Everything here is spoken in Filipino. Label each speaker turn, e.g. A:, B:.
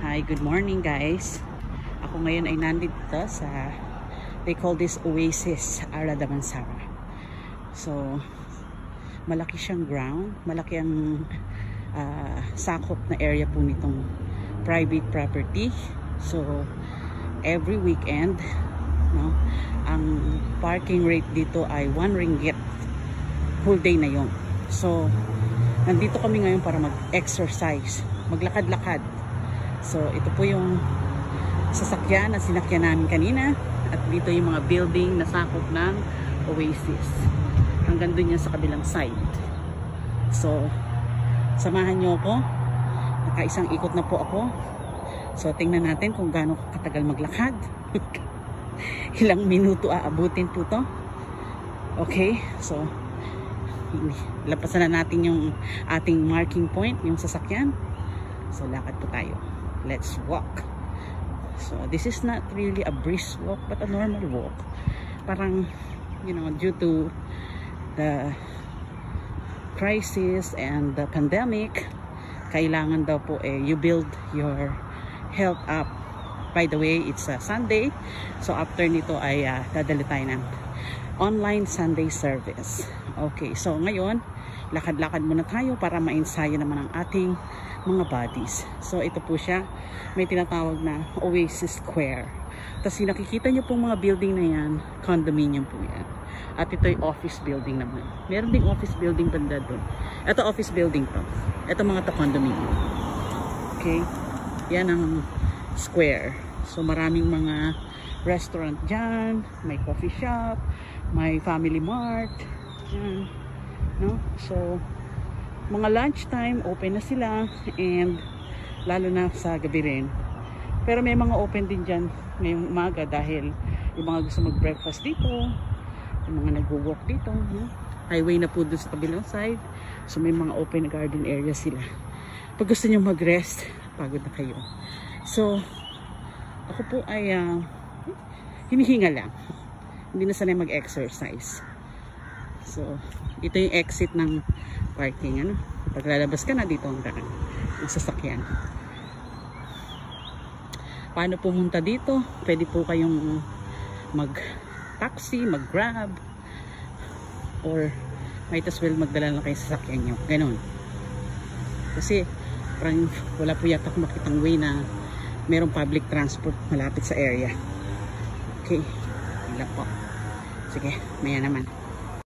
A: Hi, good morning guys. Ako ngayon ay nandito sa, they call this Oasis Ara Damansara. So, malaki siyang ground, malaki ang sakop na area po nitong private property. So, every weekend, no, ang parking rate dito ay 1 ringgit whole day na yon. So, nandito kami ngayon para mag-exercise, maglakad-lakad. So, ito po yung sasakyan na sinakyan namin kanina. At dito yung mga building na sakop ng Oasis. Hanggang dun yan sa kabilang side. So, samahan nyo ako. Nakaisang ikot na po ako. So, tingnan natin kung gaano katagal maglakad. Ilang minuto aabutin po to. Okay, so lampasan na natin yung ating marking point, yung sasakyan. So, lakad po tayo. Let's walk. So, this is not really a brisk walk, but a normal walk. Parang, you know, due to the crisis and the pandemic, kailangan daw po you build your health up. By the way, it's a Sunday. So, after nito ay dadali tayo ng online Sunday service. Okay, so ngayon, lakad-lakad muna tayo para ma-ensayo naman ang ating mga bodies. So, ito po siya. May tinatawag na Oasis Square. Tapos, nakikita nyo pong mga building na yan, condominium po yan. At ito yung office building naman. Meron ding office building banda doon. Ito office building to. Ito mga to condominium. Okay? Yan ang square. So, maraming mga restaurant dyan. May coffee shop. May family mart. Yan. No? So, mga lunchtime, open na sila. And, lalo na sa gabi rin. Pero may mga open din dyan ngayong umaga dahil yung mga gusto mag-breakfast dito, yung mga nag-walk dito, no? Highway na po doon sa kabilang side. So, may mga open garden area sila. Pag gusto nyo mag-rest, pagod na kayo. So, ako po ay hinihinga lang. Hindi na sanay mag-exercise. So, ito yung exit ng parking. Ano? Pag lalabas ka na, dito ang daan. Yung sasakyan. Paano pumunta dito? Pwede po kayong mag-taxi, mag-grab, or might as well magdala lang kayo sa sasakyan nyo. Ganon. Kasi, parang wala po yata akong makitang way na merong public transport malapit sa area. Okay. Wala po. Sige, maya naman.